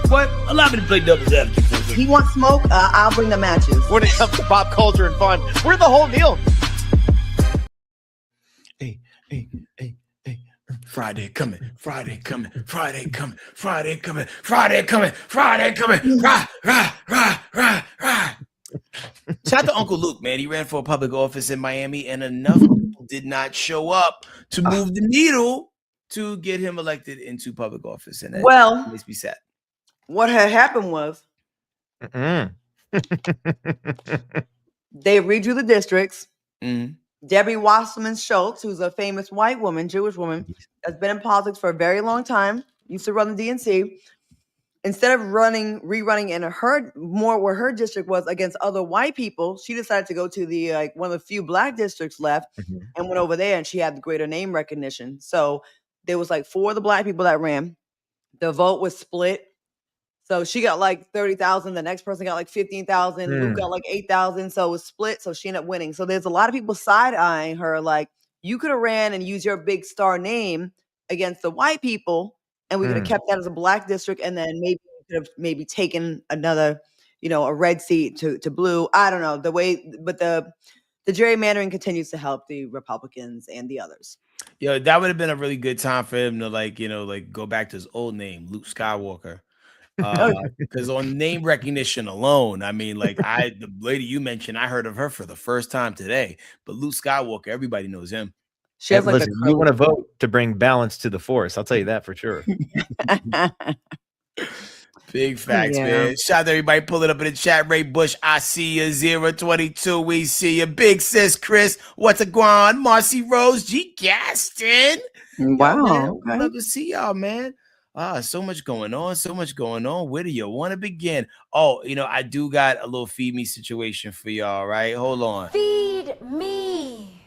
What? Allow me to play devil's advocate for a second. He wants smoke. I'll bring the matches. When it comes to pop culture and fun, we're the whole deal. Hey. Friday coming. Friday coming. Rah, rah. Shout out to Uncle Luke, man. He ran for a public office in Miami, and enough people did not show up to move the needle to get him elected into public office. And that makes me sad. What had happened was they redrew the districts. Mm-hmm. Debbie Wasserman Schultz, who's a famous white woman, Jewish woman, has been in politics for a very long time, used to run the DNC. Instead of rerunning in where her district was against other white people, she decided to go to the one of the few black districts left and went over there, and she had the greater name recognition. So there was 4 of the black people that ran. The vote was split. So she got 30,000. The next person got 15,000. Luke got 8,000. So it was split. So she ended up winning. So there's a lot of people side-eyeing her. You could have ran and used your big star name against the white people, and we could have kept that as a black district, and then maybe we could have taken another, a red seat to blue. I don't know the way, but the gerrymandering continues to help the Republicans and the others. Yo, that would have been a really good time for him to go back to his old name, Luke Skywalker. Because on name recognition alone, I mean, the lady you mentioned, I heard of her for the first time today. But Luke Skywalker, everybody knows him. She has listen, you want to vote to bring balance to the force. I'll tell you that for sure. Big facts, man. Shout out to everybody. Pull it up in the chat. Ray Bush, I see you. 022, we see you. Big sis Chris, what's a guan? Marcy Rose, G. Gaston. Wow. Okay. Love to see y'all, man. So much going on. Where do you want to begin? Oh, I do got a little feed me situation for y'all, right? Hold on. Feed me.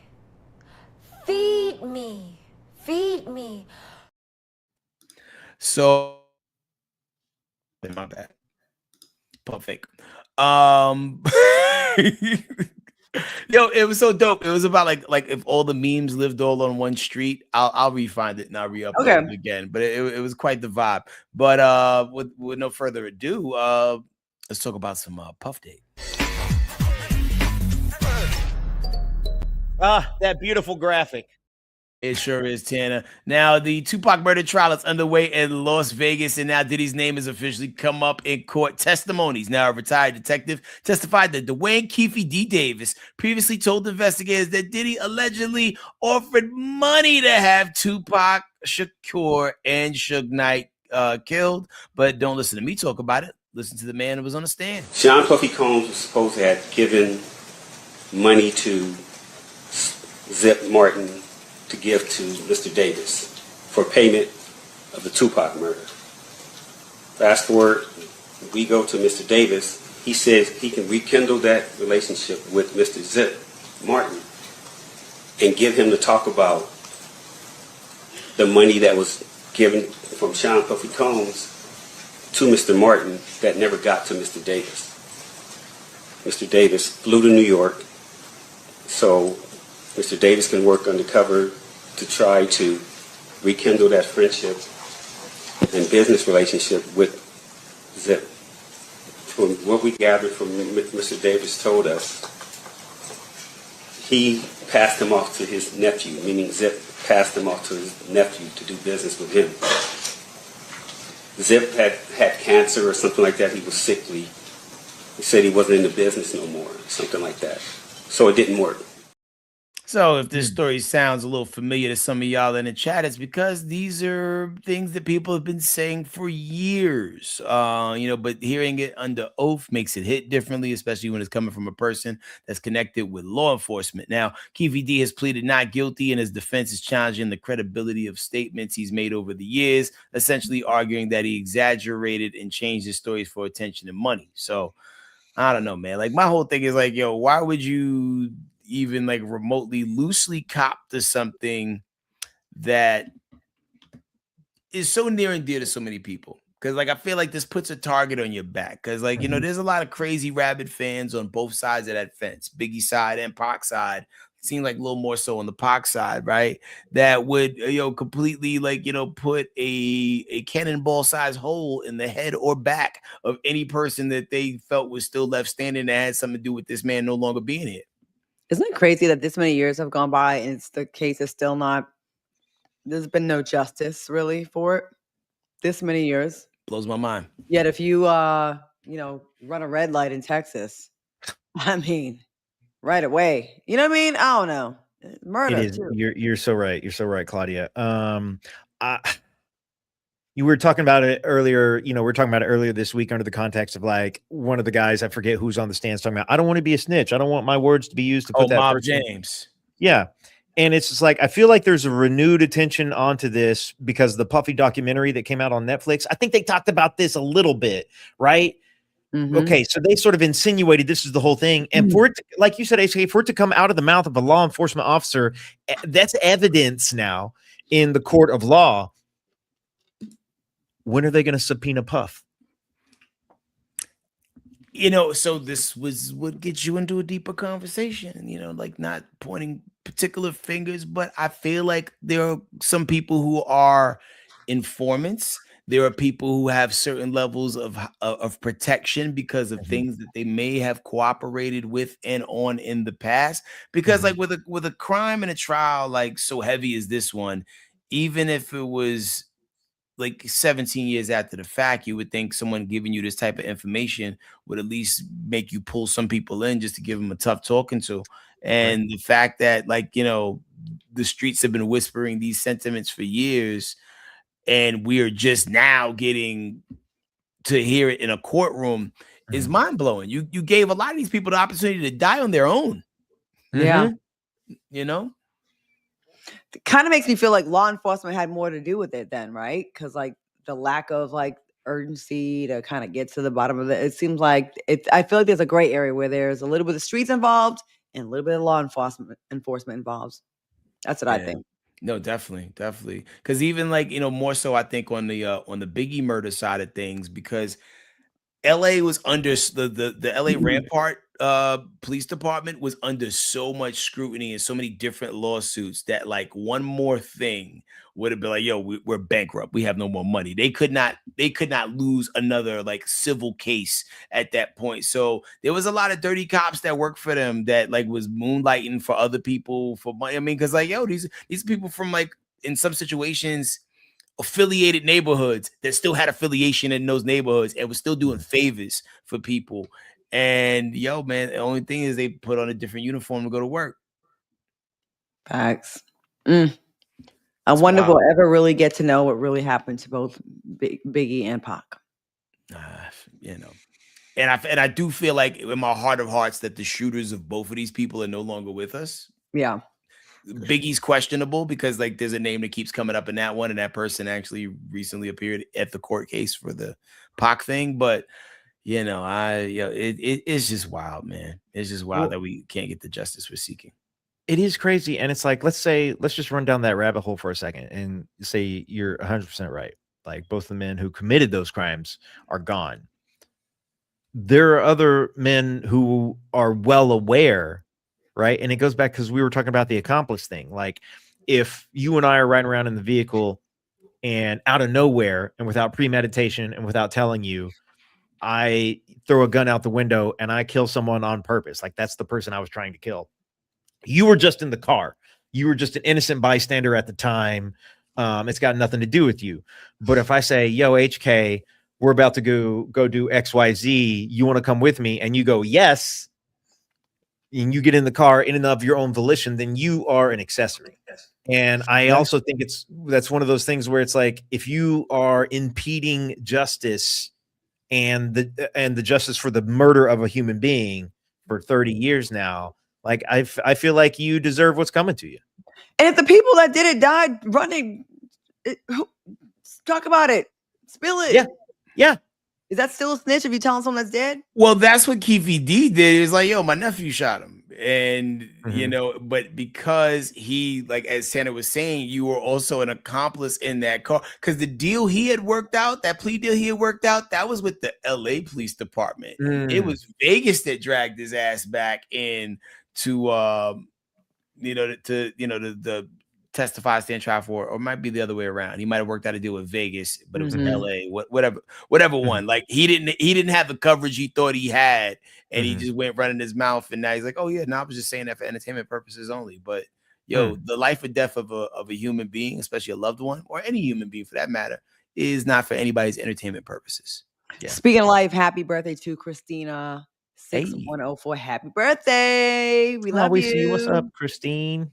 Feed me. Feed me. So, my bad. Perfect. Yo, it was so dope. It was about like if all the memes lived all on one street. I'll refind it and I'll re-upload it again. But it was quite the vibe. But with no further ado, let's talk about some Puff Day. That beautiful graphic. It sure is, Tanner. Now, the Tupac murder trial is underway in Las Vegas, and now Diddy's name has officially come up in court testimonies. Now, a retired detective testified that Dwayne Keffe D. Davis previously told investigators that Diddy allegedly offered money to have Tupac, Shakur, and Suge Knight killed. But don't listen to me talk about it. Listen to the man who was on the stand. Sean Puffy Combs was supposed to have given money to Zip Martin to give to Mr. Davis for payment of the Tupac murder. Fast forward, we go to Mr. Davis. He says he can rekindle that relationship with Mr. Zip Martin and get him to talk about the money that was given from Sean Puffy Combs to Mr. Martin that never got to Mr. Davis. Mr. Davis flew to New York so Mr. Davis can work undercover to try to rekindle that friendship and business relationship with Zip. From what we gathered from Mr. Davis told us, he passed him off to his nephew, meaning Zip passed him off to his nephew to do business with him. Zip had cancer or something like that. He was sickly. He said he wasn't in the business no more, something like that. So it didn't work. So if this story sounds a little familiar to some of y'all in the chat, it's because these are things that people have been saying for years, but hearing it under oath makes it hit differently, especially when it's coming from a person that's connected with law enforcement. Now, Keffe D has pleaded not guilty, and his defense is challenging the credibility of statements he's made over the years, essentially arguing that he exaggerated and changed his stories for attention and money. So I don't know, man. My whole thing is why would you even remotely loosely cop to something that is so near and dear to so many people? Because I feel like this puts a target on your back. Because there's a lot of crazy rabid fans on both sides of that fence, Biggie side and Pac side, seemed like a little more so on the Pac side, right? That would completely like put a cannonball size hole in the head or back of any person that they felt was still left standing that had something to do with this man no longer being here. Isn't it crazy that this many years have gone by and the case is still not? There's been no justice really for it. This many years. Blows my mind. Yet if you run a red light in Texas, I mean, right away. You know what I mean? I don't know. Murder. It is. Too. You're so right. You're so right, Claudia. You were talking about it earlier. We were talking about it earlier this week under the context of like one of the guys, I forget who's on the stands, talking about, I don't want to be a snitch. I don't want my words to be used to put that Mob person. James. Yeah. And it's just like, I feel like there's a renewed attention onto this because the Puffy documentary that came out on Netflix, I think they talked about this a little bit, right? Mm-hmm. Okay, so they sort of insinuated this is the whole thing. And for it to, like you said, HK, for it to come out of the mouth of a law enforcement officer, that's evidence now in the court of law. When are they going to subpoena Puff? So this was what gets you into a deeper conversation, like not pointing particular fingers, but I feel like there are some people who are informants. There are people who have certain levels of protection because of things that they may have cooperated with and on in the past. Because like with a crime and a trial like so heavy as this one, even if it was like 17 years after the fact, you would think someone giving you this type of information would at least make you pull some people in just to give them a tough talking to. And the fact that the streets have been whispering these sentiments for years, and we are just now getting to hear it in a courtroom is mind blowing. You gave a lot of these people the opportunity to die on their own. Yeah. It kind of makes me feel like law enforcement had more to do with it then, right? Because like the lack of like urgency to kind of get to the bottom of it. It seems like I feel like there's a gray area where there's a little bit of streets involved and a little bit of law enforcement involved. That's what I think. No, definitely. Because even like more so, I think on the Biggie murder side of things, because LA was under the LA Rampart police department was under so much scrutiny and so many different lawsuits that like one more thing would have been like, yo, we're bankrupt. We have no more money. They could not lose another like civil case at that point. So there was a lot of dirty cops that worked for them that like was moonlighting for other people for money. I mean, because like, yo, these people from like in some situations affiliated neighborhoods that still had affiliation in those neighborhoods and was still doing favors for people. And yo, man, the only thing is they put on a different uniform to go to work. Facts. I wonder if we'll ever really get to know what really happened to both Biggie and Pac. And I do feel like in my heart of hearts that the shooters of both of these people are no longer with us. Yeah. Biggie's questionable because like there's a name that keeps coming up in that one, and that person actually recently appeared at the court case for the Pac thing. But it's just wild, man. It's just wild that we can't get the justice we're seeking. It is crazy. And it's like, let's just run down that rabbit hole for a second and say you're 100% right. Like both the men who committed those crimes are gone. There are other men who are well aware, right? And it goes back because we were talking about the accomplice thing. Like if you and I are riding around in the vehicle and out of nowhere and without premeditation and without telling you, I throw a gun out the window and I kill someone on purpose. Like that's the person I was trying to kill. You were just in the car. You were just an innocent bystander at the time. It's got nothing to do with you. But if I say, yo, HK, we're about to go do XYZ. You want to come with me? And you go, yes. And you get in the car in and of your own volition, then you are an accessory. And I also think that's one of those things where it's like, if you are impeding justice and the justice for the murder of a human being for 30 years now, like I feel like you deserve what's coming to you. And if the people that did it died running, talk about it. Spill it. Yeah. Is that still a snitch if you telling someone that's dead? Well, that's what Keffe D did. It was like, yo, my nephew shot him. And, but because he, like, as Santa was saying, you were also an accomplice in that car. Because the deal he had worked out, that plea deal he had worked out, that was with the LA Police Department. It was Vegas that dragged his ass back in to, to testify, stand trial for, or it might be the other way around. He might have worked out a deal with Vegas, but it was in Mhm. LA, whatever one. Like he didn't have the coverage he thought he had, and he just went running his mouth, and now he's like, oh yeah, no, I was just saying that for entertainment purposes only. But the life or death of a human being, especially a loved one, or any human being for that matter, is not for anybody's entertainment purposes. Yeah. Speaking of life, happy birthday to Christina Hey. 6104. Happy birthday. We love you. See you. What's up, Christine?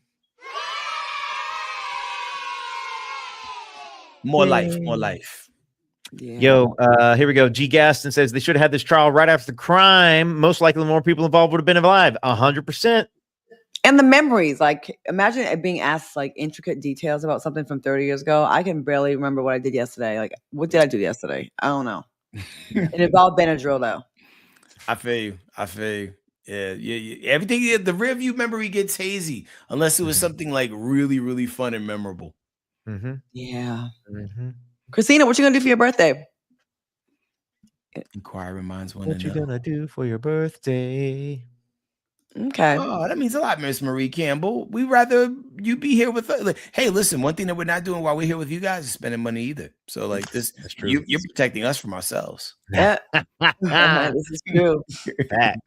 More life. Yeah. Yo, here we go. G. Gaston says they should have had this trial right after the crime. Most likely, more people involved would have been alive. 100%. And the memories, like imagine it being asked like intricate details about something from 30 years ago. I can barely remember what I did yesterday. Like, what did I do yesterday? I don't know. It involved Benadryl though. I feel you. Yeah. Everything, the rear view memory gets hazy unless it was something like really, really fun and memorable. Yeah. Christina, what you gonna do for your birthday? Inquiring minds want What to you know. gonna do for your birthday? Okay. Oh, that means a lot, Miss Marie Campbell. We'd rather you be here with us. Like, hey, listen, one thing that we're not doing while we're here with you guys is spending money either. So, like this, That's true. you're protecting us from ourselves. Yeah. This is true. Facts.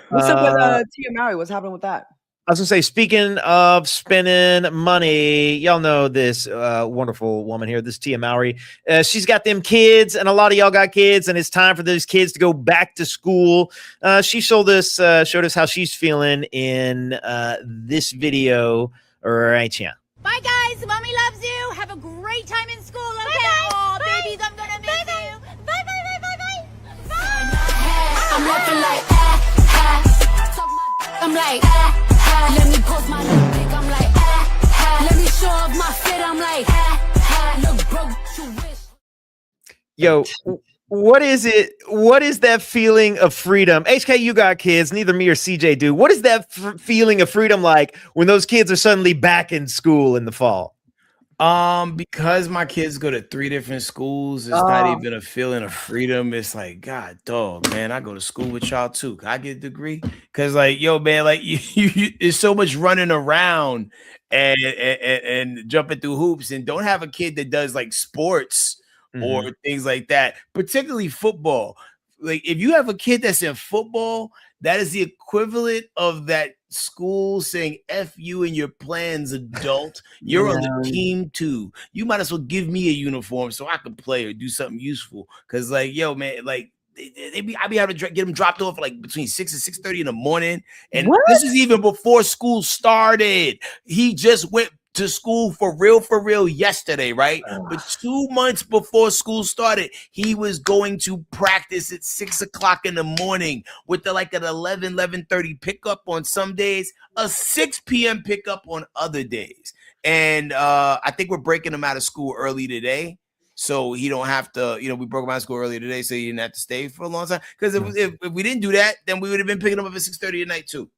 What's up with Tia Mowry? What's happening with that? I was gonna say, speaking of spending money, y'all know this wonderful woman here, this Tia Mowry. She's got them kids, and a lot of y'all got kids, and it's time for those kids to go back to school. She showed us how she's feeling in this video right here. Bye, guys. Mommy loves you. Have a great time in school, okay? Oh, babies, I'm gonna miss you. Bye, bye. I'm laughing like, I'm like, let me post my little dick. I'm like, let me show off my fit. I'm like, look broke, you wish. Yo, what is it? What is that feeling of freedom? HK, you got kids. Neither me or CJ do. What is that feeling of freedom like when those kids are suddenly back in school in the fall? Because my kids go to 3 different schools, it's not even a feeling of freedom. It's like, God, dog, man, I go to school with y'all too. Can I get a degree? Because, like, yo, man, like there's so much running around and jumping through hoops, and don't have a kid that does like sports or things like that, particularly football. Like, if you have a kid that's in football, that is the equivalent of that school saying F you and your plans, adult. You're on the team too. You might as well give me a uniform so I can play or do something useful. Cause like, yo, man, like I be able to get them dropped off like between 6 and 6:30 in the morning. And this is even before school started. He just went to school for real yesterday, right? But 2 months before school started, he was going to practice at 6 o'clock in the morning with an 11:30 pickup on some days, a 6 p.m. pickup on other days. And I think we're breaking him out of school early today. So he don't have to, we broke him out of school earlier today, so he didn't have to stay for a long time. Because if we didn't do that, then we would have been picking him up at 6:30 at night too.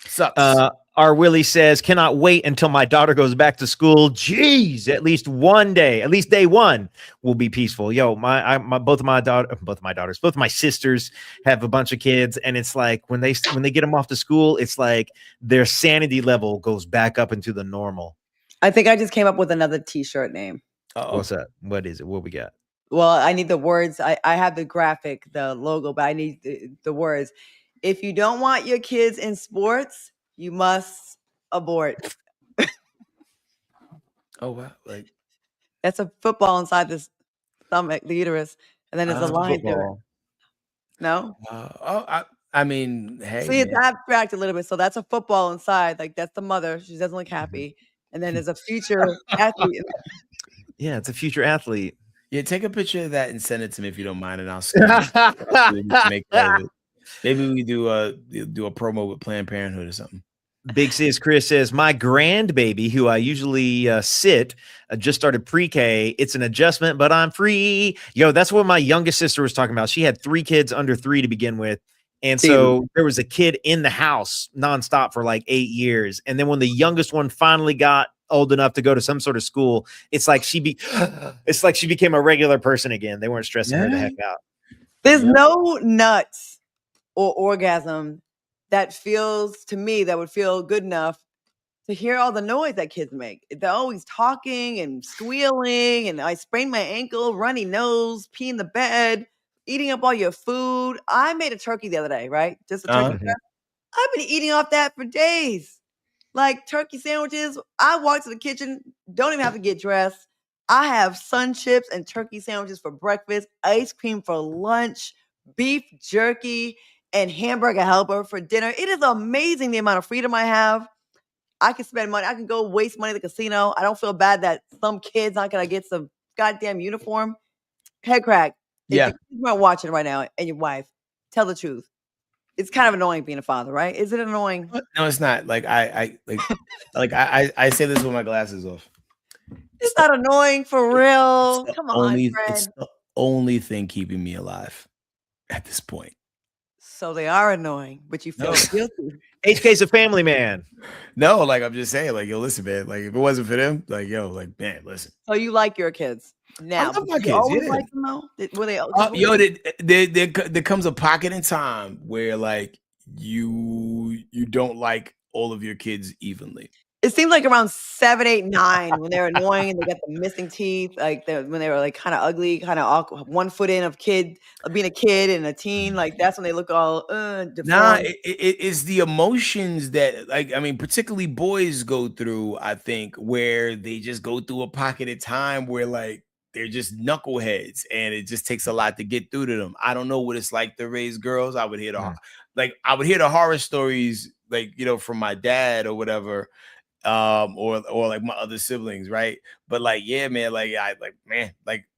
Sucks. Our Willie says, cannot wait until my daughter goes back to school. Jeez, at least one day, at least day one will be peaceful. Yo, both of my sisters have a bunch of kids, and it's like when they get them off to school, it's like their sanity level goes back up into the normal. I think I just came up with another T-shirt name. What's that? What is it? What we got? Well, I need the words. I have the graphic, the logo, but I need the words. If you don't want your kids in sports, you must abort. Oh, wow. Like, that's a football inside the stomach, the uterus, and then there's a line through it. No? I mean, hey. See, it's abstract a little bit. So that's a football inside. Like, that's the mother. She doesn't look happy. And then there's a future athlete. Yeah, it's a future athlete. Yeah, take a picture of that and send it to me if you don't mind, and I'll make that. Maybe we do a promo with Planned Parenthood or something. Big Sis Chris says, my grandbaby, who I usually just started pre-K. It's an adjustment, but I'm free. Yo, that's what my youngest sister was talking about. She had 3 kids under 3 to begin with. And so there was a kid in the house nonstop for like 8 years. And then when the youngest one finally got old enough to go to some sort of school, it's like she became a regular person again. They weren't stressing her the heck out. There's no nuts or orgasm that feels to me that would feel good enough to hear all the noise that kids make. They're always talking and squealing, and I sprained my ankle, runny nose, pee in the bed, eating up all your food. I made a turkey the other day, right? Just a turkey. Uh-huh. I've been eating off that for days. Like turkey sandwiches. I walk to the kitchen, don't even have to get dressed. I have sun chips and turkey sandwiches for breakfast, ice cream for lunch, beef jerky, and hamburger helper for dinner. It is amazing the amount of freedom I have. I can spend money. I can go waste money at the casino. I don't feel bad that some kid's not going to get some goddamn uniform. Head crack. Yeah. If you're watching right now and your wife, tell the truth. It's kind of annoying being a father, right? Is it annoying? No, it's not. Like I say this with my glasses off. It's not annoying for real. Come on, It's Fred. the only thing keeping me alive at this point. So they are annoying, but you feel No. guilty. HK's a family man. No, like I'm just saying, like, yo, listen, man. Like, if it wasn't for them, like, yo, like, man, listen. So you like your kids now? love my Did you kids, always yeah. like them though? Were they? Yo, there comes a pocket in time where like you don't like all of your kids evenly. It seemed like around 7, 8, 9 when they were annoying and they got the missing teeth, like when they were like kind of ugly, kind of awkward, 1 foot in of being a kid and a teen. Like that's when they look all deformed. Nah, it's the emotions that, like, I mean, particularly boys go through, I think, where they just go through a pocket of time where like they're just knuckleheads and it just takes a lot to get through to them. I don't know what it's like to raise girls. I would hear the horror stories, like, you know, from my dad or whatever, or like my other siblings, right? But like, yeah, man, like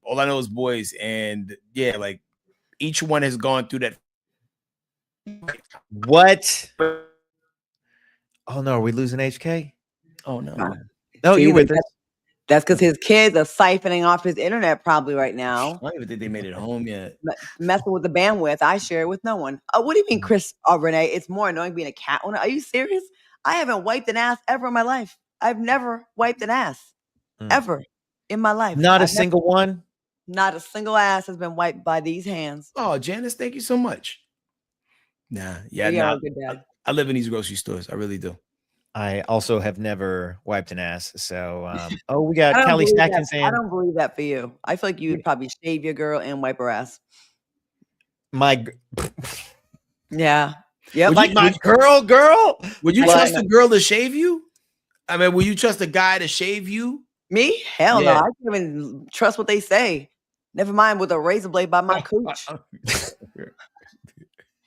all I know is boys, and yeah, like each one has gone through that. What? Oh no, are we losing HK? Oh no. No, See, you with us? That's because his kids are siphoning off his internet probably right now. I don't even think they made it home yet. Messing with the bandwidth. I share it with no one. What do you mean, Chris or Renee? It's more annoying being a cat owner. Are you serious? I haven't wiped an ass ever in my life. I've never wiped an ass ever in my life. Not a single one. Not a single ass has been wiped by these hands. Oh, Janice, thank you so much. Nah, yeah, You are nah. a good dad. I live in these grocery stores. I really do. I also have never wiped an ass. So, we got I don't Kelly believe that. Stackton saying, I don't believe that for you. I feel like you would probably shave your girl and wipe her ass. Yeah. Yep. Like my girl. Would you Like- trust a girl to shave you? I mean, will you trust a guy to shave you? Me? Hell no. Yeah. I can't even trust what they say. Never mind with a razor blade by my cooch.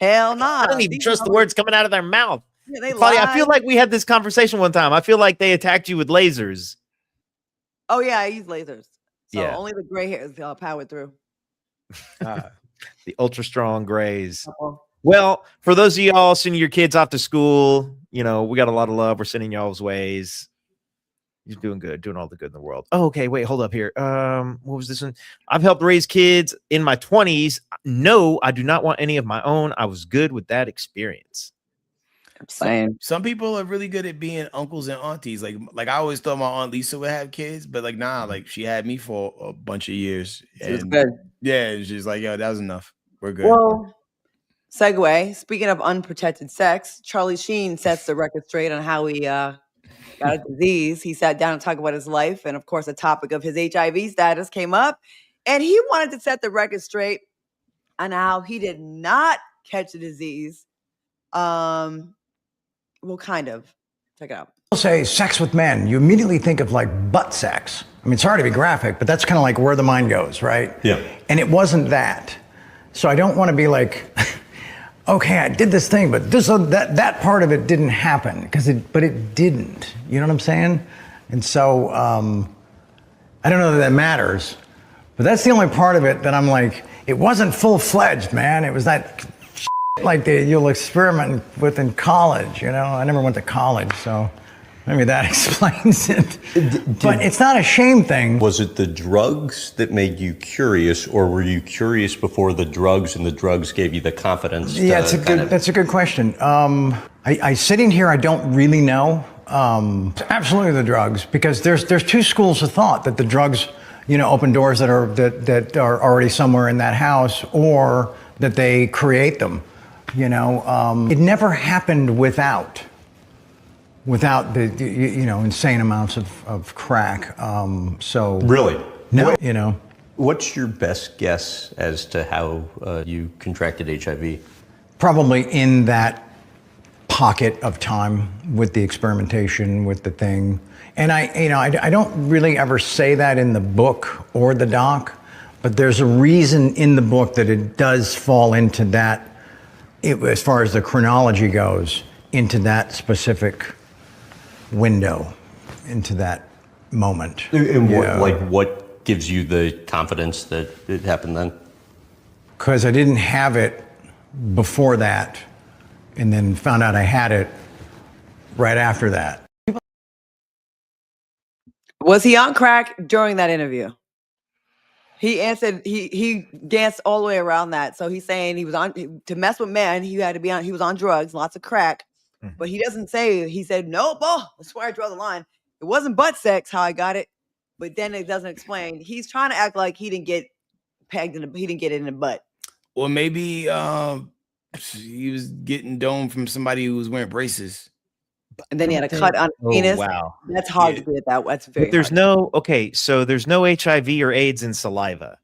Hell no. I don't even trust the words coming out of their mouth. Yeah, they Claudia, I lie. feel like we had this conversation one time. I feel like they attacked you with lasers. Oh yeah, I use lasers. So Yeah. only the gray hairs powered through. The ultra strong grays. Oh, Well, for those of y'all sending your kids off to school, you know, we got a lot of love. We're sending y'all's ways. You're doing good, doing all the good in the world. Oh, okay, wait, hold up here. What was this one? I've helped raise kids in my 20s. No, I do not want any of my own. I was good with that experience. I'm saying. Some people are really good at being uncles and aunties. Like I always thought my aunt Lisa would have kids, but like nah, like she had me for a bunch of years. It was And good. yeah, and she's like, yo, that was enough. We're good. Well, segue. Speaking of unprotected sex, Charlie Sheen sets the record straight on how he got a disease. He sat down and talked about his life, and of course, the topic of his HIV status came up, and he wanted to set the record straight on how he did not catch the disease. Well, kind of. Check it out. Say sex with men, you immediately think of like butt sex. I mean, sorry to be graphic, but that's kind of like where the mind goes, right? Yeah. And it wasn't that. So I don't want to be like, okay, I did this thing, but that part of it didn't happen but it didn't. You know what I'm saying? And so I don't know that matters, but that's the only part of it that I'm like, it wasn't full-fledged, man. It was that like you'll experiment with in college, you know? I never went to college, so maybe that explains it. But it's not a shame thing. Was it the drugs that made you curious, or were you curious before the drugs and the drugs gave you the confidence? Yeah, that's a good question. I sitting here, I don't really know. Absolutely the drugs, because there's two schools of thought that the drugs, you know, open doors that are already somewhere in that house, or that they create them. You know, it never happened without. without the insane amounts of crack. So Really? no, you know. What's your best guess as to how you contracted HIV? Probably in that pocket of time with the experimentation with the thing. And I don't really ever say that in the book or the doc, but there's a reason in the book that it does fall into that, as far as the chronology goes, into that specific window, into that moment. And what gives you the confidence that it happened then? Because I didn't have it before that, and then found out I had it right after that. Was he on crack during that interview? He answered, he danced all the way around that. So he's saying he was on, to mess with men, he had to be on, he was on drugs, lots of crack. But he doesn't say, he said, nope, that's where I draw the line. It wasn't butt sex how I got it, but then it doesn't explain. He's trying to act like he didn't get pegged he didn't get it in the butt. Or maybe he was getting domed from somebody who was wearing braces. And then he had a cut on his penis. Wow. That's hard to get that. That's very But there's hard. so there's no HIV or AIDS in saliva.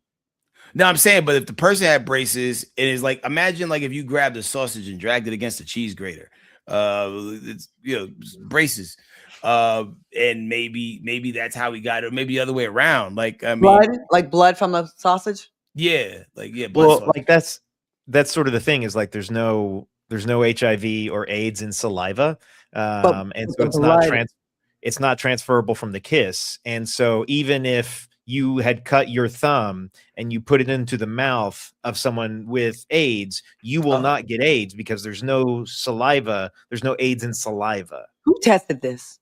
No, I'm saying, but if the person had braces, it is like, imagine like if you grabbed a sausage and dragged it against a cheese grater. It's braces. And maybe that's how he got it, or maybe the other way around. Like, I mean, Blood, like blood from a sausage. Yeah, like blood Well, sausage. like that's sort of the thing, is like there's no HIV or AIDS in saliva. And so it's not transferable from the kiss. And so even if you had cut your thumb and you put it into the mouth of someone with AIDS, you will not get AIDS because there's no saliva. There's no AIDS in saliva. Who tested this?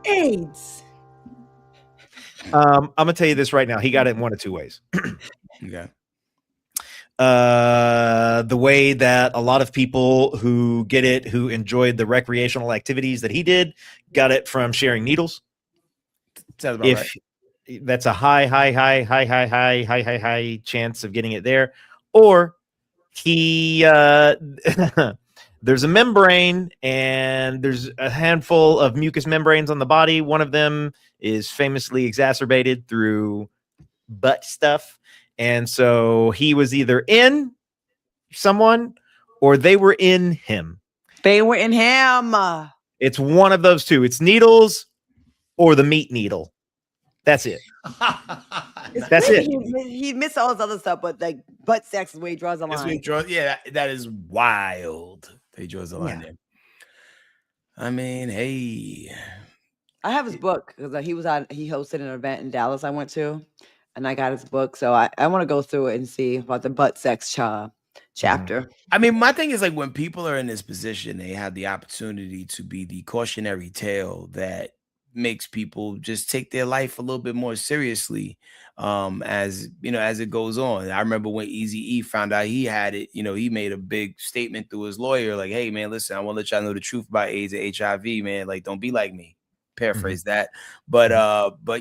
AIDS. I'm gonna tell you this right now. He got it in one of two ways. Okay. The way that a lot of people who get it, who enjoyed the recreational activities that he did, got it from sharing needles. Sounds about right. That's a high chance of getting it there. Or he there's a membrane, and there's a handful of mucous membranes on the body. One of them is famously exacerbated through butt stuff. And so he was either in someone or they were in him. They were in him. It's one of those two. It's needles or the meat needle. That's it. That's it. He missed all his other stuff, but like butt sex is where he draws the line. That is wild. He draws the line there. I mean, hey. I have his book because he hosted an event in Dallas I went to, and I got his book. So I want to go through it and see about the butt sex chapter. I mean, my thing is like when people are in this position, they have the opportunity to be the cautionary tale that makes people just take their life a little bit more seriously as it goes on. I remember when Eazy-E found out he had it, he made a big statement through his lawyer like, hey man, listen, I want to let y'all know the truth about AIDS and HIV, man. Like, don't be like me. Paraphrase that. But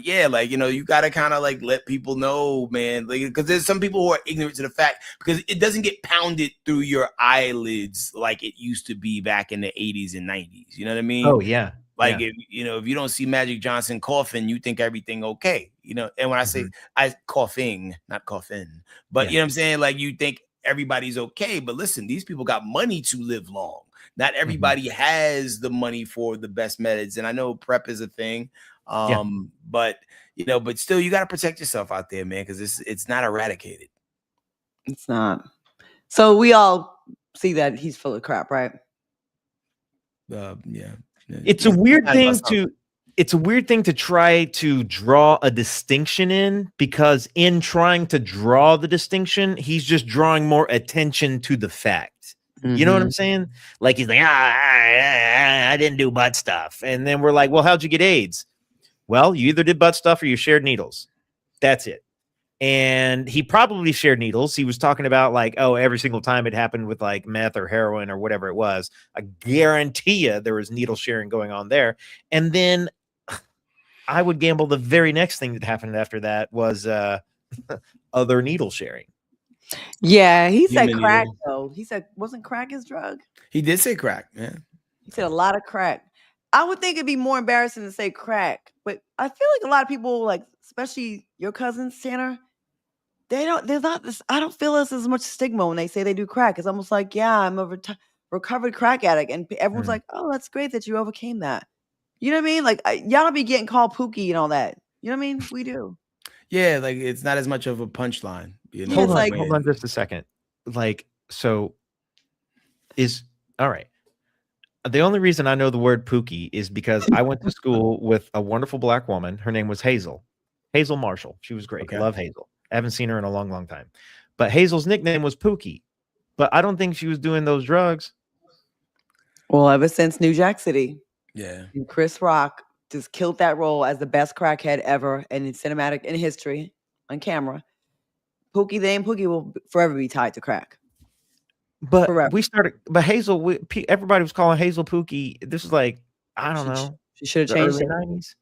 yeah, like, you got to kind of like let people know, man, like, because there's some people who are ignorant to the fact, because it doesn't get pounded through your eyelids like it used to be back in the 80s and 90s. You know what I mean? Oh yeah. Like, if you don't see Magic Johnson coughing, you think everything okay, and when I say I coughing, not coughing, but you know what I'm saying? Like, you think everybody's okay, but listen, these people got money to live long. Not everybody has the money for the best meds. And I know PrEP is a thing. But still you got to protect yourself out there, man, because it's not eradicated. It's not. So we all see that he's full of crap, right? Yeah. It's a weird thing to try to draw a distinction in, because in trying to draw the distinction, he's just drawing more attention to the fact. You know what I'm saying? Like, he's like, I didn't do butt stuff. And then we're like, well, how'd you get AIDS? Well, you either did butt stuff or you shared needles. That's it. And he probably shared needles. He was talking about like, oh, every single time it happened with like meth or heroin or whatever it was. I guarantee you there was needle sharing going on there. And then I would gamble the very next thing that happened after that was other needle sharing. Yeah, he said Human crack needle. though. He said wasn't crack his drug? He did say crack, man. He said a lot of crack. I would think it'd be more embarrassing to say crack, but I feel like a lot of people, like especially your cousins, Tanner, they don't. There's not this. I don't feel there's as much stigma when they say they do crack. It's almost like, yeah, I'm a recovered crack addict, and everyone's like, oh, that's great that you overcame that. You know what I mean? Like y'all don't be getting called Pookie and all that. You know what I mean? We do. Yeah, like it's not as much of a punchline. You know, Yeah, it's like Hold on just a second. Like, so is all right. The only reason I know the word Pookie is because I went to school with a wonderful black woman. Her name was Hazel Marshall. She was great. Okay. Love Hazel. I haven't seen her in a long, long time. But Hazel's nickname was Pookie. But I don't think she was doing those drugs. well, ever since New Jack City, Yeah. and Chris Rock just killed that role as the best crackhead ever in cinematic in history on camera. Pookie, the name Pookie will forever be tied to crack. But Forever. but Hazel, everybody was calling Hazel Pookie. This is like, I don't know. She should have The changed early it. 90s.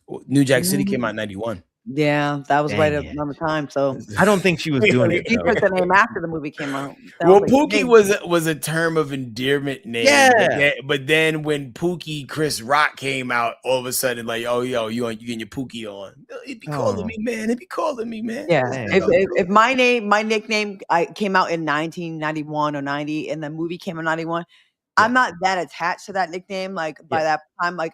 Well, New Jack City came out in 91. Yeah, that was right Dang it. around the time. So I don't think she was doing it. he though. took the name after the movie came out. Well, Sounds like Pookie Pookie. was a term of endearment name. Yeah. But then when Pookie Chris Rock came out, all of a sudden, like, oh, yo, you getting your Pookie on. It'd be calling me, man. It'd be calling me, man. Yeah. Dang. If my nickname I came out in 1991 or 90 and the movie came in 91, I'm not that attached to that nickname. Like by that time, like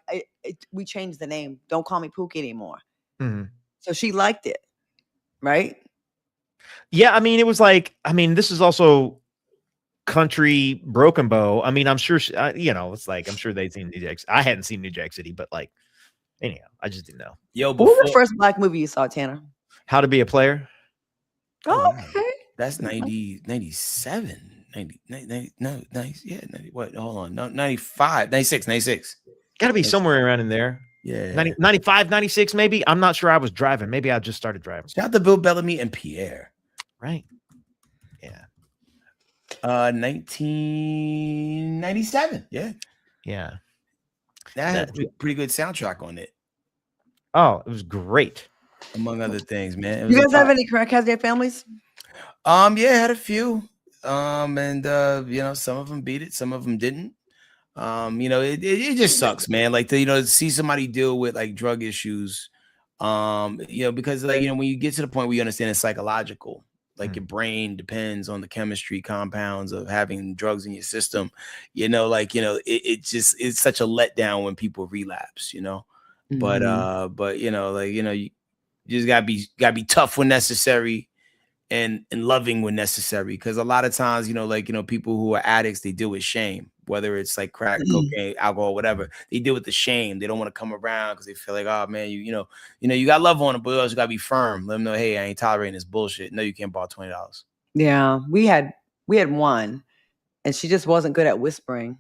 we changed the name. Don't call me Pookie anymore. Mhm. So she liked it. Right? Yeah, I mean, it was like, I mean, this is also country Broken Bow. I mean, I'm sure, it's like, I'm sure they'd seen New Jack. I hadn't seen New Jack City, but like, anyhow, I just didn't know. Yo, What was the first black movie you saw, Tanner? How to Be a Player. Oh, okay. That's 97. 90, no, 90, yeah, 90, what? Hold on. No, 95, 96. Got to be somewhere around in there. Yeah. 95, 96, maybe. I'm not sure. I was driving. Maybe I just started driving. Shout out to Bill Bellamy and Pierre. Right. Yeah. 1997. Yeah. Yeah. That had a pretty good soundtrack on it. Oh, it was great. Among other things, man. You guys have any crackheads in your families? Yeah, I had a few. And some of them beat it, some of them didn't. It just sucks, man. Like to see somebody deal with like drug issues, because like when you get to the point where you understand it's psychological, like your brain depends on the chemistry compounds of having drugs in your system, it's such a letdown when people relapse, but you just gotta be tough when necessary and loving when necessary, because a lot of times people who are addicts, they deal with shame, whether it's like crack, cocaine, alcohol, whatever. They deal with the shame. They don't want to come around because they feel like, oh man, you got love on them, but you also gotta be firm. Let them know, hey, I ain't tolerating this bullshit. No, you can't borrow $20. Yeah, we had one, and she just wasn't good at whispering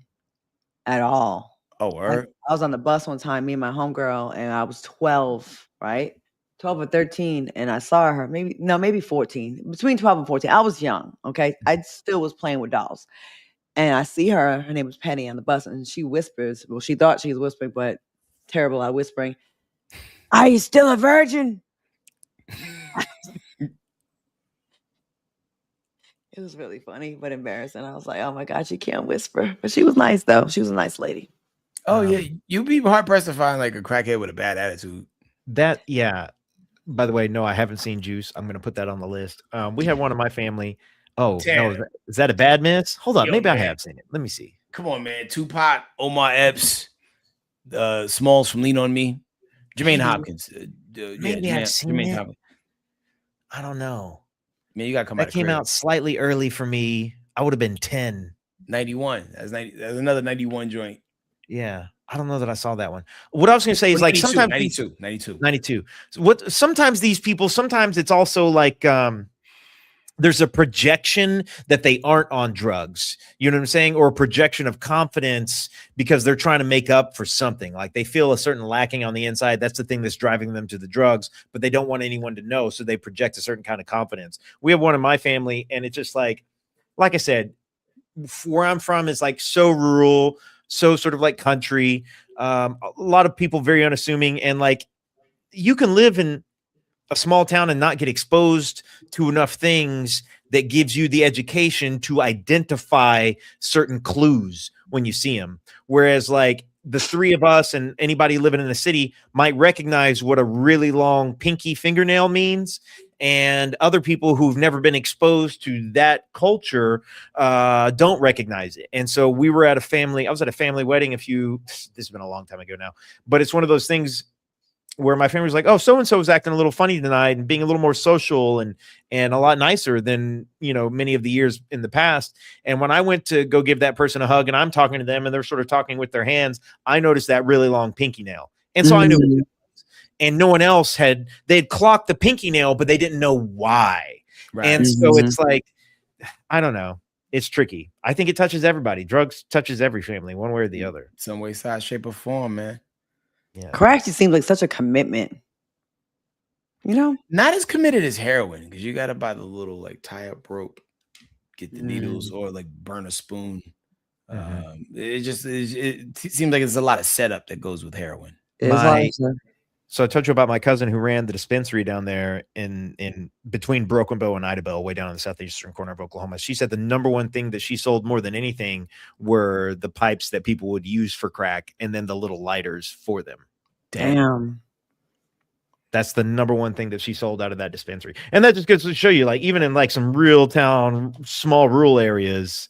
at all. Oh, word. Like, I was on the bus one time, me and my homegirl, and I was 12, right? 12 or 13, and I saw her, maybe 14, between 12 and 14. I was young, okay? I still was playing with dolls. And I see her name was Penny, on the bus, and she whispers, well, she thought she was whispering, but terrible at whispering, are you still a virgin? It was really funny, but embarrassing. I was like, oh my God, she can't whisper. But she was nice, though. She was a nice lady. Oh, yeah. You'd be hard pressed to find like a crackhead with a bad attitude. Yeah. By the way, no, I haven't seen Juice. I'm going to put that on the list. We had one in my family. Oh, no, is that a bad miss? Hold on. Maybe I have seen it. Let me see. Come on, man. Tupac, Omar Epps, Smalls from Lean On Me, Jermaine Hopkins. Maybe I've seen it. Hopkins. I don't know. Man, you got to come back. That came out slightly early for me. I would have been 10. 91. That's another 91 joint. Yeah. I don't know that I saw that one. What I was going to say is 92, like sometimes 92. Sometimes these people, sometimes it's also like there's a projection that they aren't on drugs. You know what I'm saying? Or a projection of confidence because they're trying to make up for something. Like they feel a certain lacking on the inside. That's the thing that's driving them to the drugs, but they don't want anyone to know. So they project a certain kind of confidence. We have one in my family, and it's just like I said, where I'm from is like so rural, so sort of like country, a lot of people very unassuming, and like you can live in a small town and not get exposed to enough things that gives you the education to identify certain clues when you see them. Whereas like the three of us and anybody living in the city might recognize what a really long pinky fingernail means. And other people who've never been exposed to that culture don't recognize it. And so I was at a family wedding this has been a long time ago now, but it's one of those things where my family was like, oh, so-and-so was acting a little funny tonight and being a little more social and a lot nicer than, many of the years in the past. And when I went to go give that person a hug and I'm talking to them and they're sort of talking with their hands, I noticed that really long pinky nail. And so I knew, and no one else they'd clocked the pinky nail, but they didn't know why. Right. And so it's like, I don't know. It's tricky. I think it touches everybody. Drugs touches every family, one way or the other. Some way, size, shape, or form, man. Yeah. Crack just seems like such a commitment. Not as committed as heroin, because you got to buy the little like tie up rope, get the needles, or like burn a spoon. It seems like it's a lot of setup that goes with heroin. So I told you about my cousin who ran the dispensary down there in between Broken Bow and Idabel, way down in the southeastern corner of Oklahoma. She said the number one thing that she sold more than anything were the pipes that people would use for crack, and then the little lighters for them. Damn. That's the number one thing that she sold out of that dispensary. And that just goes to show you, like, even in like some real town, small rural areas,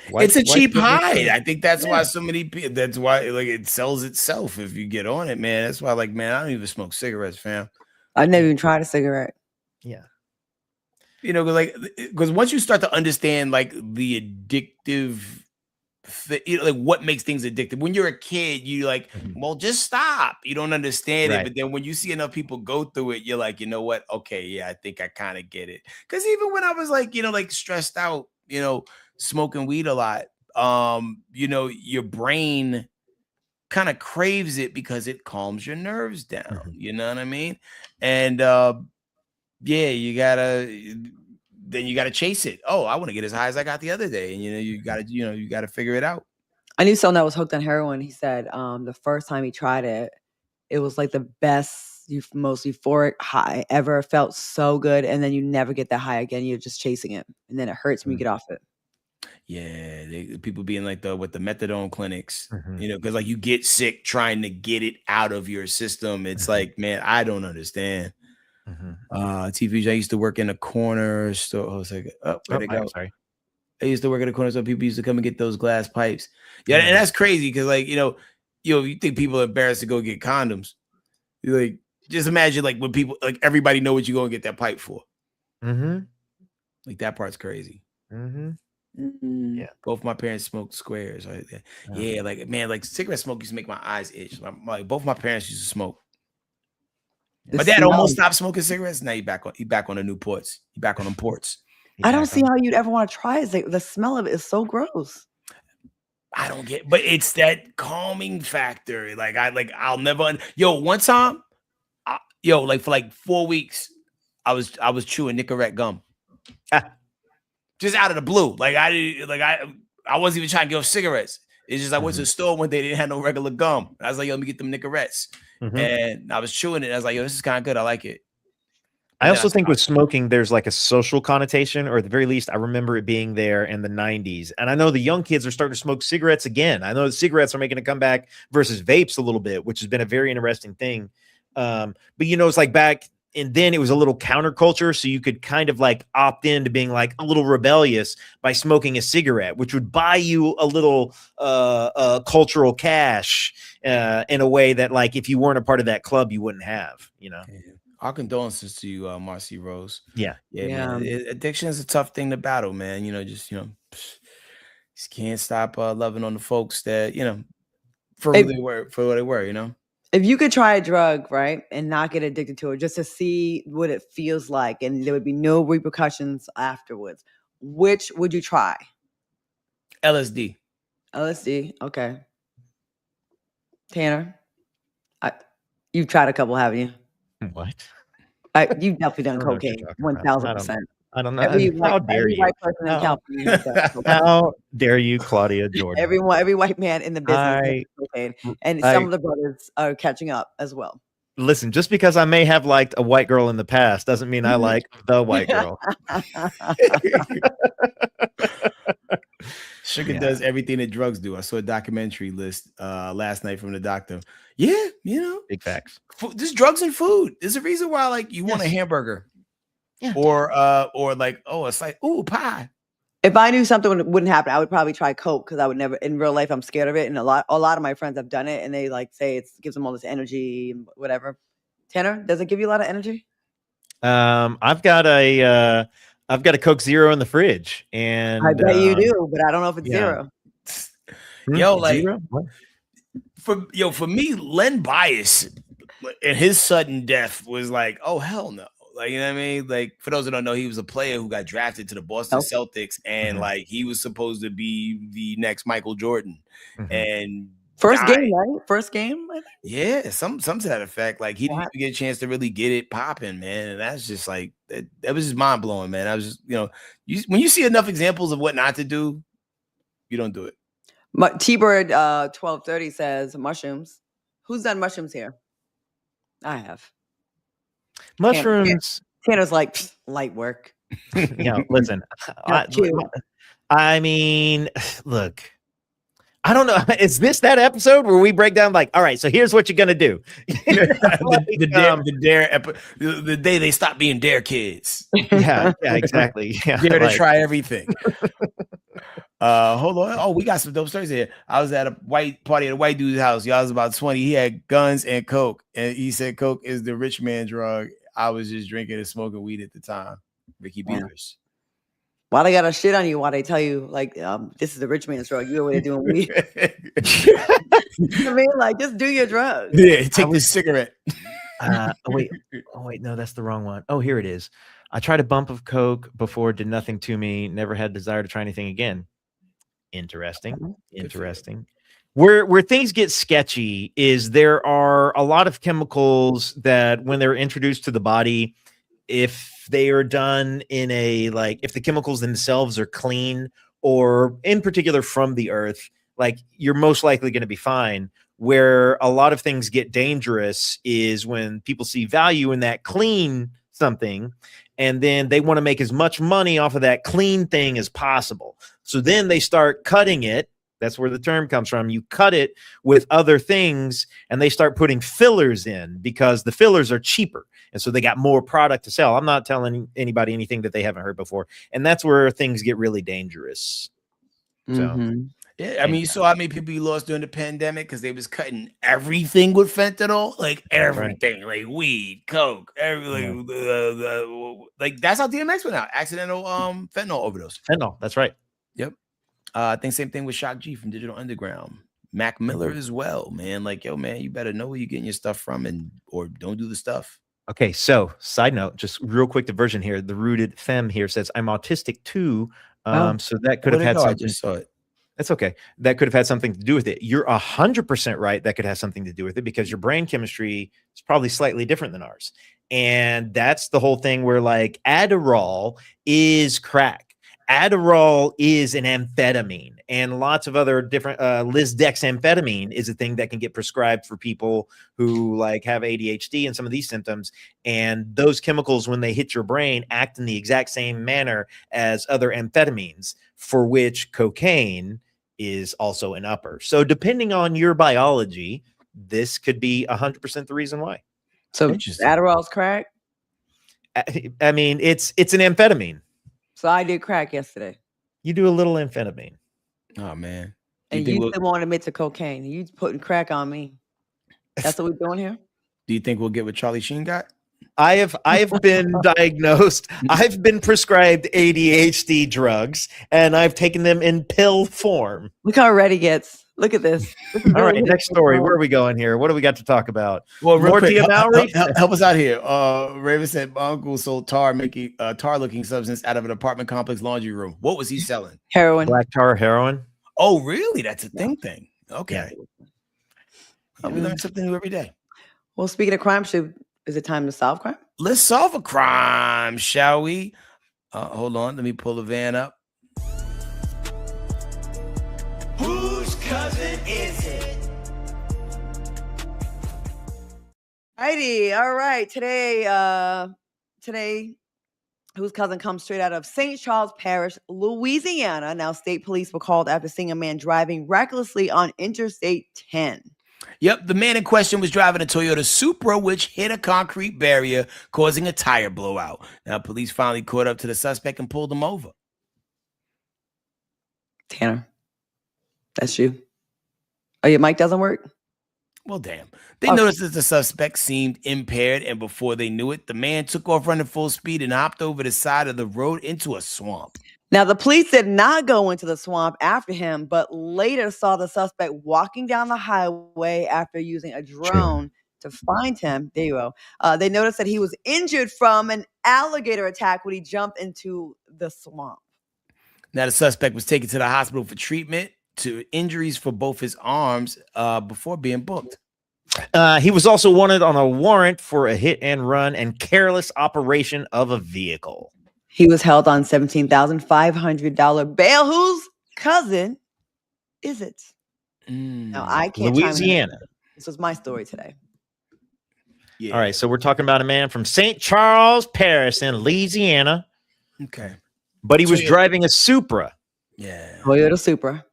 it's a cheap high. I think that's why so many people, that's why like it sells itself if you get on it, man. That's why, like, man, I don't even smoke cigarettes, fam. I never even tried a cigarette. Yeah. Because once you start to understand like the addictive like what makes things addictive. When you're a kid, you like, well, just stop. You don't understand it. But then when you see enough people go through it, you're like, you know what? Okay, yeah, I think I kind of get it. Because even when I was like, like stressed out, smoking weed a lot, your brain kind of craves it because it calms your nerves down. You know what I mean? And yeah, you gotta chase it. Oh, I want to get as high as I got the other day. And you gotta figure it out. I knew someone that was hooked on heroin. He said the first time he tried it, it was like the best, most euphoric high ever. Felt so good. And then you never get that high again. You're just chasing it. And then it hurts when you get off it. Yeah, people being like with the methadone clinics, because like you get sick trying to get it out of your system. It's like, man, I don't understand. TVJ, I used to work in a corner store. I was like, where'd it go? Sorry. I used to work in a corner store. People used to come and get those glass pipes. Yeah, and that's crazy because, like, you think people are embarrassed to go get condoms. You like, just imagine like when people, like, everybody know what you go and get that pipe for. Like that part's crazy. Yeah, both my parents smoked squares. Right there. Yeah, like, man, like cigarette smoke used to make my eyes itch. Like both my parents used to smoke. My dad almost stopped smoking cigarettes. Now he back on the new ports. He back on them ports. I don't see how you'd ever want to try it. The smell of it is so gross. I don't get, but it's that calming factor. Like I'll never. One time, like for like 4 weeks, I was chewing Nicorette gum, just out of the blue. Like I wasn't even trying to give cigarettes. It's just I went to the store one day, they didn't have no regular gum. I was like, yo, let me get them Nicorettes. And I was chewing it. I was like, yo, this is kind of good. I like it. I also think with smoking, there's like a social connotation, or at the very least, I remember it being there in the 90s. And I know the young kids are starting to smoke cigarettes again. I know the cigarettes are making a comeback versus vapes a little bit, which has been a very interesting thing. But it's like back, and then it was a little counterculture. So you could kind of like opt into being like a little rebellious by smoking a cigarette, which would buy you a little cultural cash in a way that, like, if you weren't a part of that club, you wouldn't have, Yeah. Our condolences to you, Marcy Rose. Yeah. Man. Addiction is a tough thing to battle, man. Just can't stop loving on the folks that, for who they were, for what they were, If you could try a drug, right, and not get addicted to it, just to see what it feels like, and there would be no repercussions afterwards, which would you try? LSD. LSD, okay. Tanner, you've tried a couple, haven't you? What? You've definitely done cocaine, 1,000%. I don't know. Every How dare you? white person in California has done cocaine. How dare you, Claudia Jordan? Every white man in the business has cocaine, and some of the brothers are catching up as well. Listen, just because I may have liked a white girl in the past doesn't mean I like the white girl. Sugar Yeah. does everything that drugs do. I saw a documentary list last night from the doctor. Yeah, Big facts. there's drugs and food. There's a reason why, like, you want a Yes. hamburger, Yeah. or like, oh, it's like, ooh, pie. If I knew something wouldn't happen, I would probably try Coke because I would never in real life. I'm scared of it, and a lot of my friends have done it, and they like say it gives them all this energy and whatever. Tanner, does it give you a lot of energy? I've got a Coke Zero in the fridge, and I bet you do, but I don't know if it's yeah. zero. Yo, like, Zero? What? for me, Len Bias and his sudden death was like, oh hell no. Like, you know what I mean? Like, for those that don't know, he was a player who got drafted to the Boston Celtics, and like, he was supposed to be the next Michael Jordan. And First died. game, right? First game, I think. Yeah, some to that effect. Like, he didn't even get a chance to really get it popping, man. And that's just like that was just mind blowing, man. I was just, when you see enough examples of what not to do, you don't do it. T-Bird 1230 says mushrooms. Who's done mushrooms here? I have. Mushrooms. Tanner's like light work. Listen. Not cute. I mean, look. I don't know. Is this that episode where we break down like, all right, so here's what you're gonna do? The day they stop being dare kids. Yeah, exactly. Yeah, dare to try everything. Hold on. Oh, we got some dope stories here. I was at a white party at a white dude's house. Y'all was about 20. He had guns and coke, and he said coke is the rich man drug. I was just drinking and smoking weed at the time. Ricky Beavers. Why they gotta shit on you? Why they tell you like this is the rich man's drug? You over there doing weed? You know what I mean, like, just do your drugs. Yeah, take this cigarette. Wait, no, that's the wrong one. Oh, here it is. I tried a bump of coke before, did nothing to me. Never had desire to try anything again. Interesting. Where things get sketchy is there are a lot of chemicals that when they're introduced to the body, if they are done in if the chemicals themselves are clean or in particular from the earth, like, you're most likely going to be fine. Where a lot of things get dangerous is when people see value in that clean something, and then they want to make as much money off of that clean thing as possible. So then they start cutting it. That's where the term comes from. You cut it with other things, and they start putting fillers in because the fillers are cheaper. And so they got more product to sell. I'm not telling anybody anything that they haven't heard before. And that's where things get really dangerous. So, yeah, I mean, you saw how many people you lost during the pandemic because they was cutting everything with fentanyl, like everything, like weed, coke, everything. Like, that's how DMX went out. Accidental fentanyl overdose. Fentanyl, that's right. Yep. I think same thing with Shock G from Digital Underground. Mac Miller as well, man. Like, yo, man, you better know where you're getting your stuff from, or don't do the stuff. Okay, so side note, just real quick diversion here. The Rooted Femme here says, I'm autistic too. So that could have had something. I just saw it. That's okay. That could have had something to do with it. You're 100% right. That could have something to do with it because your brain chemistry is probably slightly different than ours. And that's the whole thing where, like, Adderall is crack. Adderall is an amphetamine, and lots of other different lisdexamphetamine is a thing that can get prescribed for people who like have ADHD and some of these symptoms. And those chemicals, when they hit your brain, act in the exact same manner as other amphetamines, for which cocaine is also an upper. So depending on your biology, this could be 100% the reason why. So Adderall's crack? I mean, it's an amphetamine. So I did crack yesterday. You do a little amphetamine. Oh, man. And you still won't admit to cocaine. You putting crack on me. That's what we're doing here? Do you think we'll get what Charlie Sheen got? I have been diagnosed. I've been prescribed ADHD drugs, and I've taken them in pill form. Look how red he gets. Look at this. All right, next story. Where are we going here? What do we got to talk about? Well, more quick, Tia Mowry? help us out here. Raven said my uncle sold tar-looking substance out of an apartment complex laundry room. What was he selling? Heroin. Black tar heroin. Oh, really? That's a thing. Okay. Yeah. We learn something new every day. Well, speaking of crime, is it time to solve crime? Let's solve a crime, shall we? Hold on. Let me pull the van up. Whose cousin is it? Righty. All right. Today, whose cousin comes straight out of St. Charles Parish, Louisiana. Now, state police were called after seeing a man driving recklessly on Interstate 10. Yep, the man in question was driving a Toyota Supra, which hit a concrete barrier, causing a tire blowout. Now, police finally caught up to the suspect and pulled him over. Tanner, that's you. Oh, your mic doesn't work? Well, damn. They noticed that the suspect seemed impaired, and before they knew it, the man took off running full speed and hopped over the side of the road into a swamp. Now, the police did not go into the swamp after him, but later saw the suspect walking down the highway after using a drone to find him. There you go. They noticed that he was injured from an alligator attack when he jumped into the swamp. Now, the suspect was taken to the hospital for treatment to injuries for both his arms before being booked. He was also wanted on a warrant for a hit and run and careless operation of a vehicle. He was held on $17,500 bail. Whose cousin is it? Now, I can't chime in. Louisiana. This was my story today. Yeah. All right, so we're talking about a man from St. Charles Parish in Louisiana. Okay. But he was Toyota. driving a Supra. Yeah. Toyota Supra.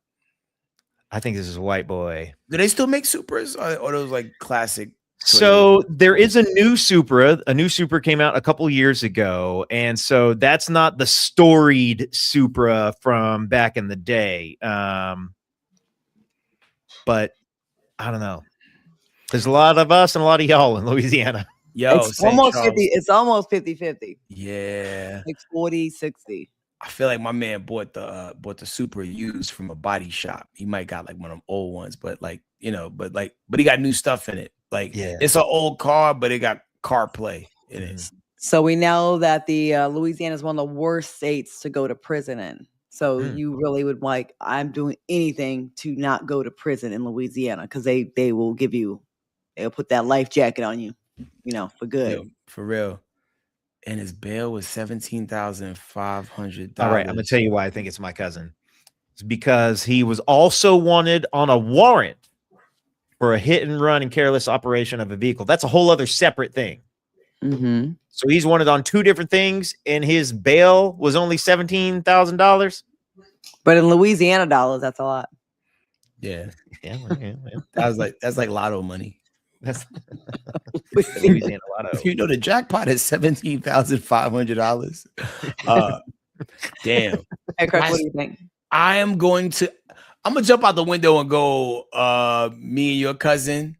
I think this is a white boy. Do they still make Supras, or those like classic? So there is a new Supra. A new Supra came out a couple years ago, and so that's not the storied Supra from back in the day. But I don't know. There's a lot of us and a lot of y'all in Louisiana. Yo, It's almost 50. It's almost 50-50. Yeah. Like 40-60. I feel like my man bought the Supra used from a body shop. He might got like one of them old ones, but like, but he got new stuff in it. Like, it's an old car, but it got CarPlay in it. So we know that the Louisiana is one of the worst states to go to prison in. So you really would I'm doing anything to not go to prison in Louisiana, because they will they'll put that life jacket on you, for good. Yo, for real. And his bail was $17,500. All right, I'm gonna tell you why I think it's my cousin. It's because he was also wanted on a warrant for a hit and run and careless operation of a vehicle. That's a whole other separate thing. Mm-hmm. So he's wanted on two different things, and his bail was only $17,000. But in Louisiana dollars, that's a lot. Yeah. Yeah. That's like lotto money. That's Louisiana lotto. The jackpot is $17,500. Damn. Hey, Chris, what do you think? I'm gonna jump out the window and go me and your cousin,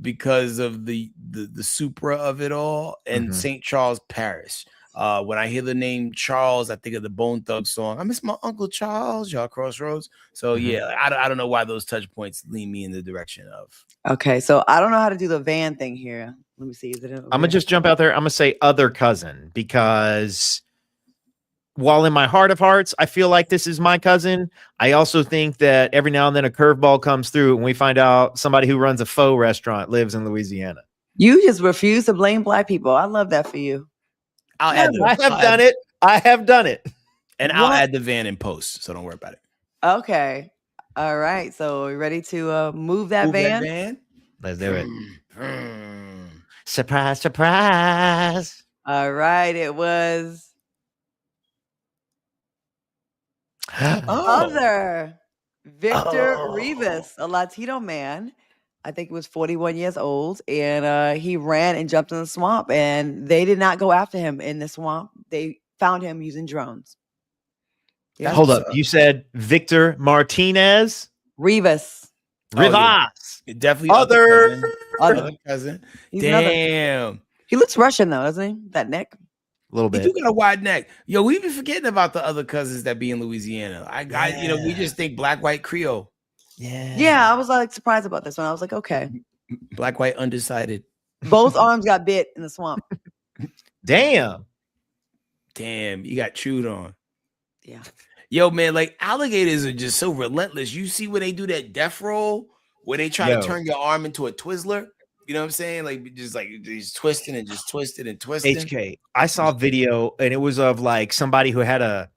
because of the Supra of it all, and St. Charles Parish. When I hear the name Charles, I think of the Bone Thug song, I miss my Uncle Charles, y'all crossroads. So yeah, I don't know why those touch points lead me in the direction of. Okay, so I don't know how to do the van thing here. Let me see. Is it? I'm gonna just jump out there. I'm gonna say other cousin, because while in my heart of hearts, I feel like this is my cousin, I also think that every now and then a curveball comes through and we find out somebody who runs a faux restaurant lives in Louisiana. You just refuse to blame black people. I love that for you. I have done it. I have done it. And I'll add the van in post, so don't worry about it. Okay. All right. So are we ready to move that van? Let's do it. Surprise, surprise. All right. It was other Victor Rivas, a Latino man. I think he was 41 years old, and he ran and jumped in the swamp, and they did not go after him in the swamp. They found him using drones. Yeah. Hold up. You said Victor Martinez? Rivas. Rivas. Definitely other cousin. Damn. He looks Russian though, doesn't he? That neck. A little bit. He do got a wide neck. Yo, we be forgetting about the other cousins that be in Louisiana. We just think black, white, Creole. Yeah, I was like surprised about this one. I was like, okay. Black, white, undecided. Both arms got bit in the swamp. Damn, you got chewed on. Yeah. Yo, man, like alligators are just so relentless. You see when they do that death roll, where they try to turn your arm into a Twizzler? You know what I'm saying? Like just twisting and just twisting and twisting. HK, I saw a video and it was of like somebody who had a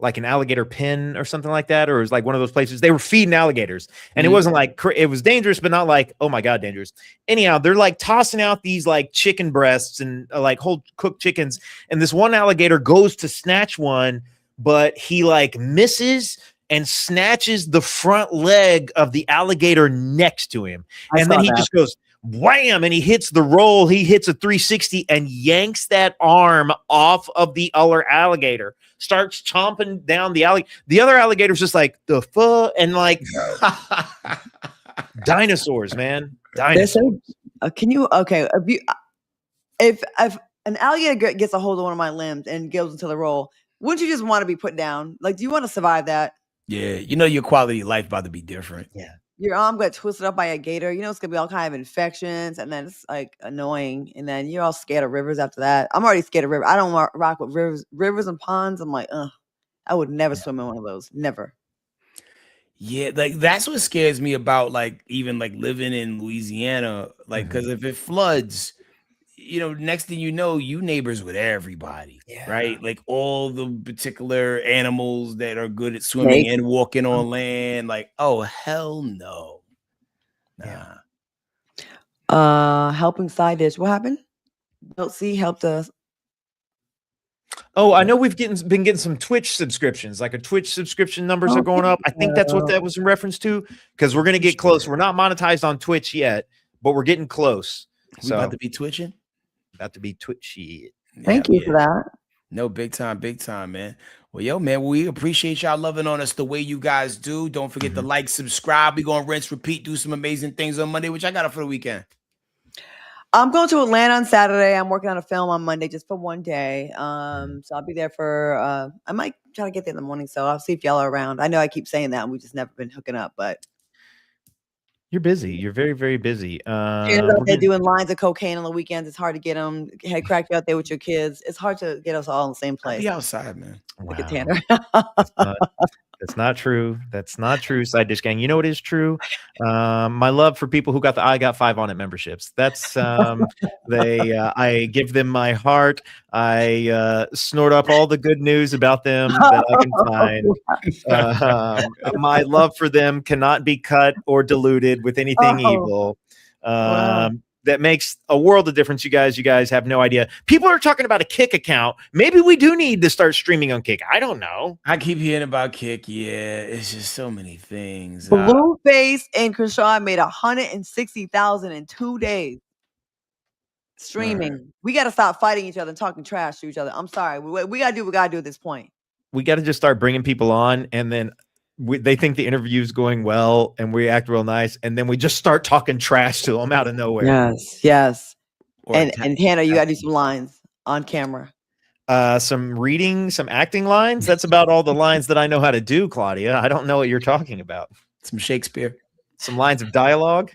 like an alligator pen or something like that, or it was like one of those places they were feeding alligators, and it wasn't like it was dangerous, but not like, oh my god, dangerous. Anyhow, they're like tossing out these like chicken breasts and like whole cooked chickens, and this one alligator goes to snatch one, but he like misses and snatches the front leg of the alligator next to him, and then he just goes wham, and he hits the roll. He hits a 360 and yanks that arm off of the other alligator. Starts chomping down the alley. The other alligator's just like the fuck, and like dinosaurs, man. Dinosaurs. Can you? Okay, if an alligator gets a hold of one of my limbs and goes into the roll, wouldn't you just want to be put down? Like, do you want to survive that? Yeah, you know your quality of life about to be different. Yeah. Your arm got twisted up by a gator. You know it's gonna be all kind of infections, and then it's like annoying, and then you're all scared of rivers after that. I'm already scared of rivers. I don't rock with rivers and ponds. I'm like, I would never swim in one of those. Never. Yeah, like that's what scares me about like even like living in Louisiana, like because if it floods, you know, next thing you know, you neighbors with everybody, right? Like all the particular animals that are good at swimming and walking on land. Like, oh hell no, nah. Helping side dish. What happened? Don't see helped us. Oh, I know we've been getting some Twitch subscriptions. Like a Twitch subscription numbers are going up. I think that's what that was in reference to, because we're gonna get close. We're not monetized on Twitch yet, but we're getting close. We about to be twitching. About to be twitchy. Thank you for that. No, big time, man. Well, yo, man, we appreciate y'all loving on us the way you guys do. Don't forget to like, subscribe. We gonna rinse, repeat, do some amazing things on Monday, which I got up for the weekend. I'm going to Atlanta on Saturday. I'm working on a film on Monday just for one day. So I'll be there for I might try to get there in the morning. So I'll see if y'all are around. I know I keep saying that and we've just never been hooking up, but you're busy. You're very, very busy. They're doing lines of cocaine on the weekends. It's hard to get them. Head crack you out there with your kids. It's hard to get us all in the same place. I'll be outside, man. Look at Tanner. That's not true. That's not true, Side Dish Gang. You know what is true? My love for people who got the I Got 5 on It memberships. That's I give them my heart. I snort up all the good news about them that I can find. My love for them cannot be cut or diluted with anything evil. That makes a world of difference, you guys. You guys have no idea. People are talking about a Kick account. Maybe we do need to start streaming on Kick. I don't know. I keep hearing about Kick. Yeah, it's just so many things. Blueface and Krishan made 160,000 in 2 days. Streaming. Right. We got to stop fighting each other and talking trash to each other. I'm sorry. We got to do what we got to do at this point. We got to just start bringing people on, and then they think the interview's going well and we act real nice, and then we just start talking trash to them out of nowhere. Yes. And Hannah, you gotta do some lines on camera. Some reading, some acting lines. That's about all the lines that I know how to do, Claudia. I don't know what you're talking about. Some Shakespeare. Some lines of dialogue.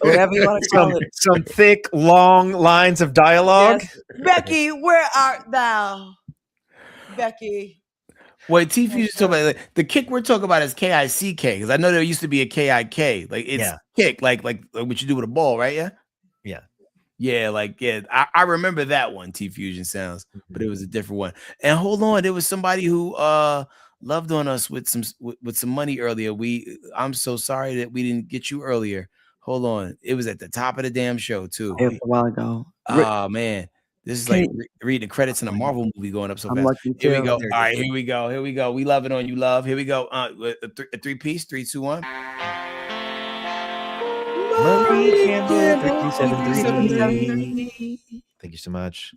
Whatever you want to call it. Some thick, long lines of dialogue. Yes. Becky, where art thou? Becky. What T Fusion talking about, like, the Kick we're talking about is KICK, because I know there used to be a KIK. Like it's Kick, like what you do with a ball, right? Yeah. I remember that one. T Fusion sounds, but it was a different one. And hold on, there was somebody who loved on us with some money earlier. I'm so sorry that we didn't get you earlier. Hold on, it was at the top of the damn show too. It was a while ago. Oh man. This is like reading the credits in a Marvel movie going up so fast. Here we go. All right, here we go. We love it on you, love. Here we go. A three-piece. 3, 2, 1. Marie Campbell, 373. Thank you so much.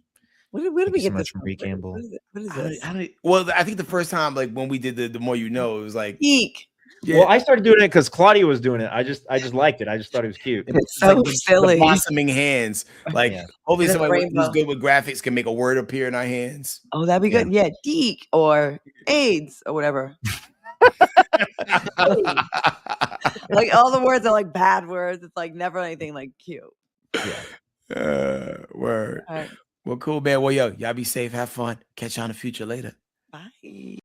Where did we get this from Marie Campbell? What is this? Well, I think the first time, like when we did the More You Know, it was like Eek. Yeah. Well, I started doing it because Claudia was doing it. I just liked it. I just thought it was cute. It's so like silly. The blossoming hands. Like hopefully somebody who's good with graphics can make a word appear in our hands. Oh, that'd be good. Yeah, Deek or AIDS or whatever. Like all the words are like bad words. It's like never anything like cute. Word. Right. Well, cool, man. Well, y'all be safe. Have fun. Catch you on the future later. Bye.